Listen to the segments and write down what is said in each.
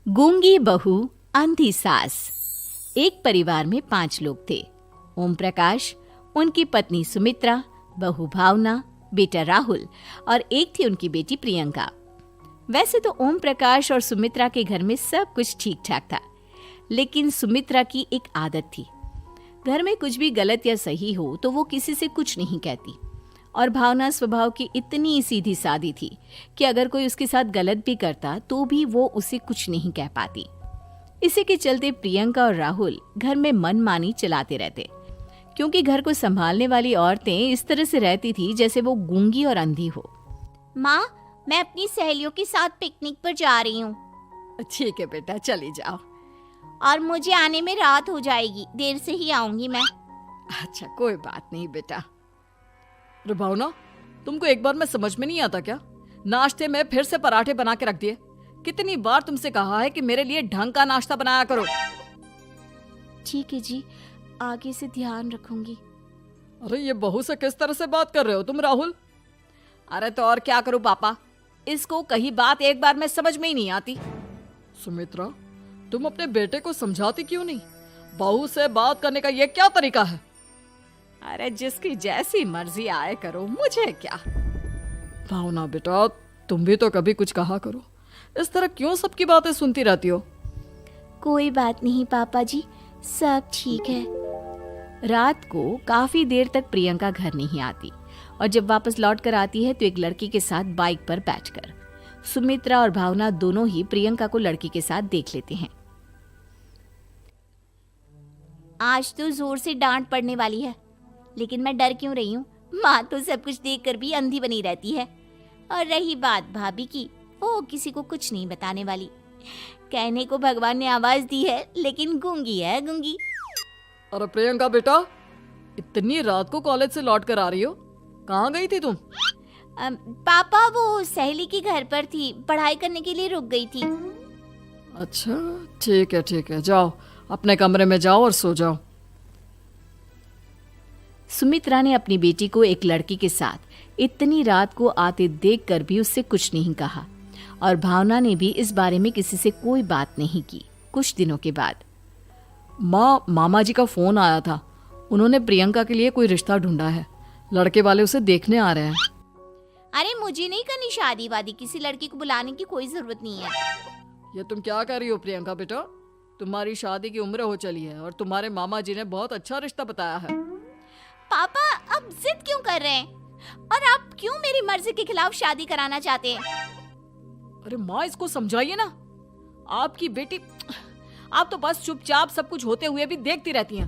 गूंगी बहू अंधी सास। एक परिवार में 5 लोग थे। ओम प्रकाश, उनकी पत्नी सुमित्रा, बहू भावना, बेटा राहुल और एक थी उनकी बेटी प्रियंका। वैसे तो ओम प्रकाश और सुमित्रा के घर में सब कुछ ठीक ठाक था, लेकिन सुमित्रा की एक आदत थी। घर में कुछ भी गलत या सही हो तो वो किसी से कुछ नहीं कहती। और भावना स्वभाव की इतनी सीधी सादी थी कि अगर कोई उसके साथ गलत भी करता तो भी वो उसे कुछ नहीं कह पाती। इसी के चलते प्रियंका और राहुल घर में मनमानी चलाते रहते, क्योंकि घर को संभालने वाली औरतें इस तरह से रहती थी जैसे वो गूंगी और अंधी हो। माँ, मैं अपनी सहेलियों के साथ पिकनिक पर जा रही हूँ ठीक है बेटा, चली जाओ। और मुझे आने में रात हो जाएगी, देर से ही आऊंगी मैं। अच्छा, कोई बात नहीं बेटा। अरे भावना, तुमको एक बार में समझ में नहीं आता क्या? नाश्ते में फिर से पराठे बना के रख दिए। कितनी बार तुमसे कहा है कि मेरे लिए ढंग का नाश्ता बनाया करो। ठीक है जी, आगे से ध्यान रखूंगी। अरे ये बहू से किस तरह से बात कर रहे हो तुम राहुल? अरे तो और क्या करूं पापा, इसको कही बात एक बार में समझ में ही नहीं आती। सुमित्रा, तुम अपने बेटे को समझाती क्यों नहीं? बहू से बात करने का ये क्या तरीका है? अरे जिसकी जैसी मर्जी आए करो, मुझे क्या। भावना बेटा, तुम भी तो कभी कुछ कहा करो। इस तरह क्यों सबकी बातें सुनती रहती हो? कोई बात नहीं पापा जी, सब ठीक है। रात को काफी देर तक प्रियंका घर नहीं आती और जब वापस लौट कर आती है तो एक लड़की के साथ बाइक पर बैठकर। सुमित्रा और भावना दोनों ही प्रियंका को लड़की के साथ देख लेते हैं। आज तो जोर से डांट पड़ने वाली है, लेकिन मैं डर क्यों रही हूँ? माँ तो सब कुछ देखकर भी अंधी बनी रहती है। और रही बात भाभी की, वो किसी को कुछ नहीं बताने वाली। कहने को भगवान ने आवाज दी है, लेकिन गूंगी है गूंगी। अरे प्रियंका बेटा, इतनी रात को कॉलेज से लौट कर आ रही हो? कहाँ गई थी तुम? पापा, वो सहेली के घर पर थी, पढ़ाई करने के लिए रुक गई थी। अच्छा, ठीक है, जाओ अपने कमरे में जाओ और सो जाओ। सुमित्रा ने अपनी बेटी को एक लड़की के साथ इतनी रात को आते देखकर भी उससे कुछ नहीं कहा और भावना ने भी इस बारे में किसी से कोई बात नहीं की। कुछ दिनों के बाद मामा जी का फोन आया था। उन्होंने प्रियंका के लिए कोई रिश्ता ढूंढा है। लड़के वाले उसे देखने आ रहे हैं। अरे मुझे नहीं करनी शादी वादी, किसी लड़की को बुलाने की कोई जरूरत नहीं है। ये तुम क्या कर रही हो प्रियंका बेटा? तुम्हारी शादी की उम्र हो चली है और तुम्हारे मामा जी ने बहुत अच्छा रिश्ता बताया है। पापा, अब जिद क्यों कर रहे हैं? और आप क्यों मेरी मर्जी के खिलाफ शादी कराना चाहते हैं? अरे माँ, इसको समझाइए ना। आपकी बेटी, आप तो बस चुपचाप सब कुछ होते हुए भी देखती रहती हैं।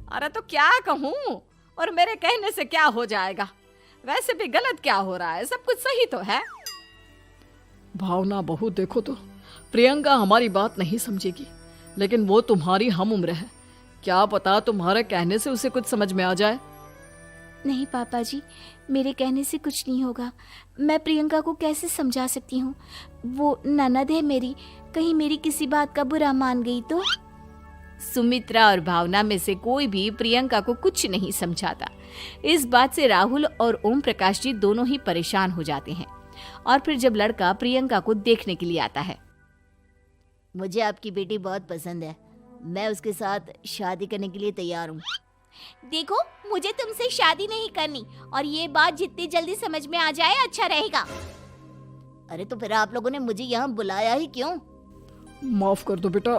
अरे तो क्या कहूँ, और मेरे कहने से क्या हो जाएगा? वैसे भी गलत क्या हो रहा है, सब कुछ सही तो है। भावना बहू, देखो तो प्रियंका हमारी बात नहीं समझेगी, लेकिन वो तुम्हारी हम उम्र है। क्या पता तुम्हारे कहने से उसे कुछ समझ में आ जाए। नहीं पापा जी, मेरे कहने से कुछ नहीं होगा। मैं प्रियंका को कैसे समझा सकती हूँ? वो ननद है मेरी, कहीं मेरी किसी बात का बुरा मान गई तो? सुमित्रा और भावना में से कोई भी प्रियंका को कुछ नहीं समझाता। इस बात से राहुल और ओम प्रकाश जी दोनों ही परेशान हो जाते हैं। और फिर जब लड़का प्रियंका को देखने के लिए आता है, मुझे आपकी बेटी बहुत पसंद है, मैं उसके साथ शादी करने के लिए तैयार हूँ। देखो, मुझे तुमसे शादी नहीं करनी, और ये बात जितनी जल्दी समझ में आ जाए अच्छा रहेगा। अरे तो फिर आप लोगों ने मुझे यहाँ बुलाया ही क्यों? माफ कर दो बेटा,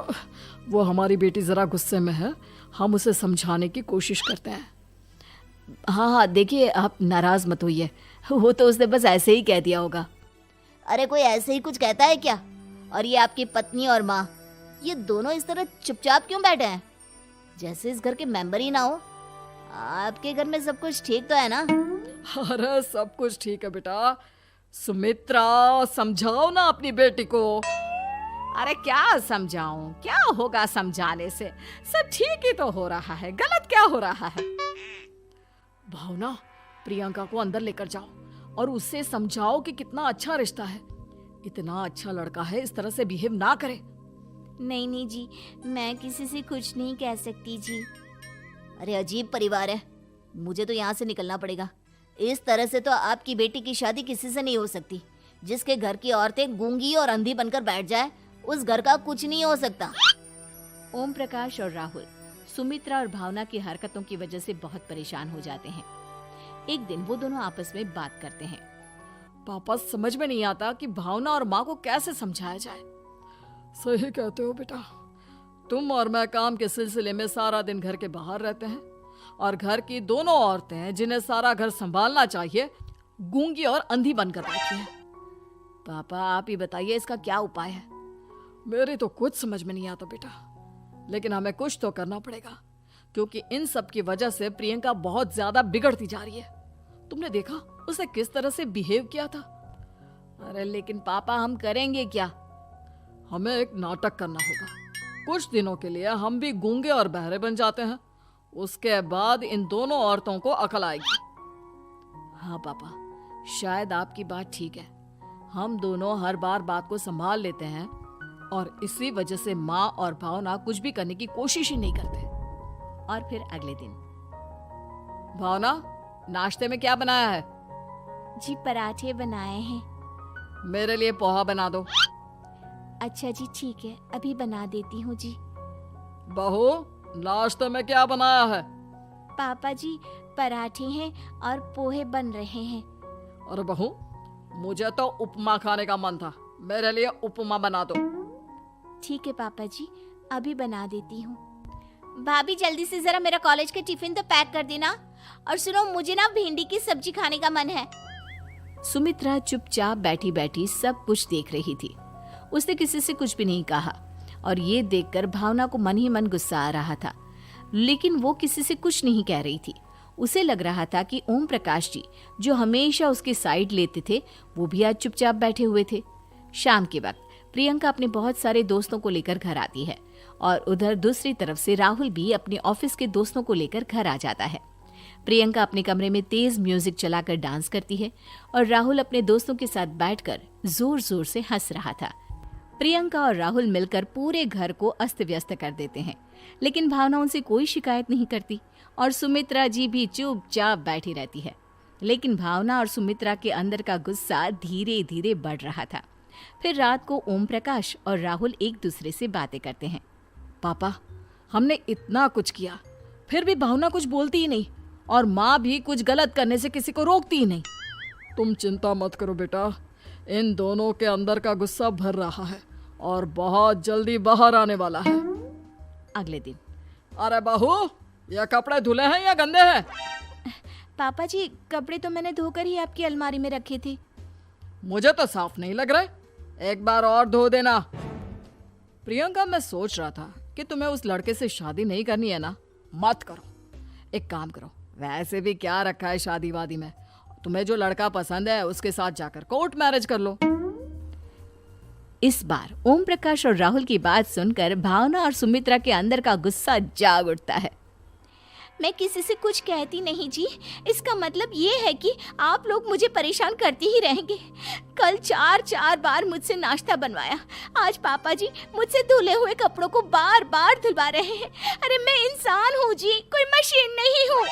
वो हमारी बेटी जरा गुस्से में है, हम उसे समझाने की कोशिश करते हैं। हाँ, देखिए आप नाराज मत होइए, वो तो उसने बस ऐसे ही कह दिया होगा। अरे कोई ऐसे ही कुछ कहता है क्या? और ये आपकी पत्नी और माँ, ये दोनों इस तरह चुपचाप क्यों बैठे हैं, जैसे इस घर के मेंबर ही ना हो? आपके घर में सब कुछ ठीक तो है ना? अरे सब कुछ ठीक है बेटा। सुमित्रा, समझाओ ना अपनी बेटी को। अरे क्या समझाऊं, क्या होगा समझाने से? सब ठीक ही तो हो रहा है, गलत क्या हो रहा है? भावना, प्रियंका को अंदर लेकर जाओ और उससे समझाओ कि कितना अच्छा रिश्ता है। इतना अच्छा लड़का है, इस तरह से बिहेव ना करे। नहीं जी, मैं किसी से कुछ नहीं कह सकती जी। अरे अजीब परिवार है, मुझे तो यहाँ से निकलना पड़ेगा। इस तरह से तो आपकी बेटी की शादी किसी से नहीं हो सकती। जिसके घर की औरतें गूंगी और अंधी बनकर बैठ जाए, उस घर का कुछ नहीं हो सकता। ओम प्रकाश और राहुल सुमित्रा और भावना की हरकतों की वजह से बहुत परेशान हो जाते हैं। एक दिन वो दोनों आपस में बात करते हैं। पापा, समझ में नहीं आता कि भावना और माँ को कैसे समझाया जाए। सही कहते हो बेटा, तुम और मैं काम के सिलसिले में सारा दिन घर के बाहर रहते हैं और घर की दोनों औरतें जिन्हें सारा घर संभालना चाहिए गूंगी और अंधी बनकर बैठी हैं। पापा आप ही बताइए इसका क्या उपाय है। मेरी तो कुछ समझ में नहीं आता बेटा, लेकिन हमें कुछ तो करना पड़ेगा क्योंकि इन सब की वजह से प्रियंका बहुत ज्यादा बिगड़ती जा रही है। तुमने देखा उसे किस तरह से बिहेव किया था। अरे लेकिन पापा हम करेंगे क्या? हमें एक नाटक करना होगा। कुछ दिनों के लिए हम भी गूंगे और बहरे बन जाते हैं, उसके बाद इन दोनों औरतों को अकल आएगी। हाँ पापा, शायद आपकी बात ठीक है। हम दोनों हर बार बात को संभाल लेते हैं और इसी वजह से माँ और भावना कुछ भी करने की कोशिश ही नहीं करते। और फिर अगले दिन, भावना, नाश्ते में क्या बनाया है? जी पराठे बनाए हैं। मेरे लिए पोहा बना दो। अच्छा जी ठीक है, अभी बना देती हूँ जी। बहू, नाश्ते में क्या बनाया है? पापा जी पराठे हैं और पोहे बन रहे हैं। अरे बहू, मुझे तो उपमा खाने का मन था, मेरे लिए उपमा बना दो। ठीक है पापा जी, अभी बना देती हूँ। भाभी जल्दी से जरा मेरा कॉलेज का टिफिन तो पैक कर देना। और सुनो, मुझे ना भिंडी की सब्जी खाने का मन है। सुमित्रा चुपचाप बैठी बैठी सब कुछ देख रही थी। उसने किसी से कुछ भी नहीं कहा और ये देखकर भावना को मन ही मन गुस्सा आ रहा था, लेकिन वो किसी से कुछ नहीं कह रही थी। उसे लग रहा था कि ओम प्रकाश जी जो हमेशा उसकी साइड लेते थे वो भी आज चुपचाप बैठे हुए थे। शाम के वक्त प्रियंका अपने बहुत सारे दोस्तों को लेकर घर आती है और उधर दूसरी तरफ से राहुल भी अपने ऑफिस के दोस्तों को लेकर घर आ जाता है। प्रियंका अपने कमरे में तेज म्यूजिक चलाकर डांस करती है और राहुल अपने दोस्तों के साथ बैठकर जोर जोर से हंस रहा था। प्रियंका और राहुल मिलकर पूरे घर को अस्त व्यस्त कर देते हैं, लेकिन भावना उनसे कोई शिकायत नहीं करती और सुमित्रा जी भी चुपचाप बैठी रहती है। लेकिन भावना और सुमित्रा के अंदर का गुस्सा धीरे धीरे बढ़ रहा था। फिर रात को ओम प्रकाश और राहुल एक दूसरे से बातें करते हैं। पापा, हमने इतना कुछ किया फिर भी भावना कुछ बोलती ही नहीं और माँ भी कुछ गलत करने से किसी को रोकती ही नहीं। तुम चिंता मत करो बेटा, इन दोनों के अंदर का गुस्सा भर रहा है और बहुत जल्दी बाहर आने वाला है। अगले दिन, अरे बहू, ये कपड़े धुले हैं या गंदे हैं? पापा जी कपड़े तो मैंने धोकर ही आपकी अलमारी में रखे थे। मुझे तो साफ नहीं लग रहे, एक बार और धो देना। प्रियंका, मैं सोच रहा था कि तुम्हें उस लड़के से शादी नहीं करनी है ना, मत करो। एक काम करो, वैसे भी क्या रखा है शादी वादी में, तुम्हें जो लड़का पसंद है उसके साथ जाकर कोर्ट मैरिज कर लो। इस बार ओम प्रकाश और राहुल की बात सुनकर भावना और सुमित्रा के अंदर का गुस्सा जाग उठता है। मैं किसी से कुछ कहती नहीं जी, इसका मतलब ये है कि आप लोग मुझे परेशान करते ही रहेंगे। कल 4 बार मुझसे नाश्ता बनवाया, आज पापा जी मुझसे धुले हुए कपड़ों को बार बार धुलवा रहे हैं। अरे मैं इंसान हूँ जी, कोई मशीन नहीं हूँ।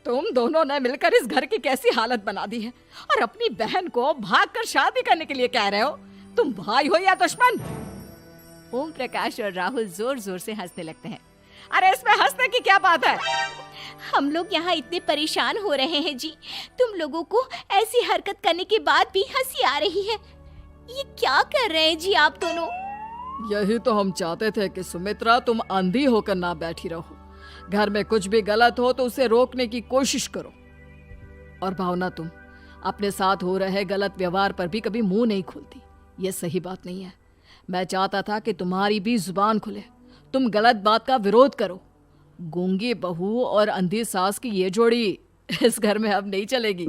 तुम दोनों ने मिलकर इस घर की कैसी हालत बना दी है और अपनी बहन को भागकर शादी करने के लिए कह रहे हो। तुम भाई हो या दुश्मन? ओम प्रकाश और राहुल जोर जोर से हंसने लगते हैं। अरे इसमें हंसने की क्या बात है? हम लोग यहाँ इतने परेशान हो रहे हैं जी, तुम लोगों को ऐसी हरकत करने के बाद भी हंसी आ रही है। ये क्या कर रहे हैं जी आप दोनों? यही तो हम चाहते थे कि सुमित्रा तुम अंधी होकर ना बैठी रहो। घर में कुछ भी गलत हो तो उसे रोकने की कोशिश करो। और भावना, तुम अपने साथ हो रहे गलत व्यवहार पर भी कभी मुंह नहीं खोलती, ये सही बात नहीं है। मैं चाहता था कि तुम्हारी भी जुबान खुले, तुम गलत बात का विरोध करो। गूंगी बहू और अंधी सास की ये जोड़ी इस घर में अब नहीं चलेगी।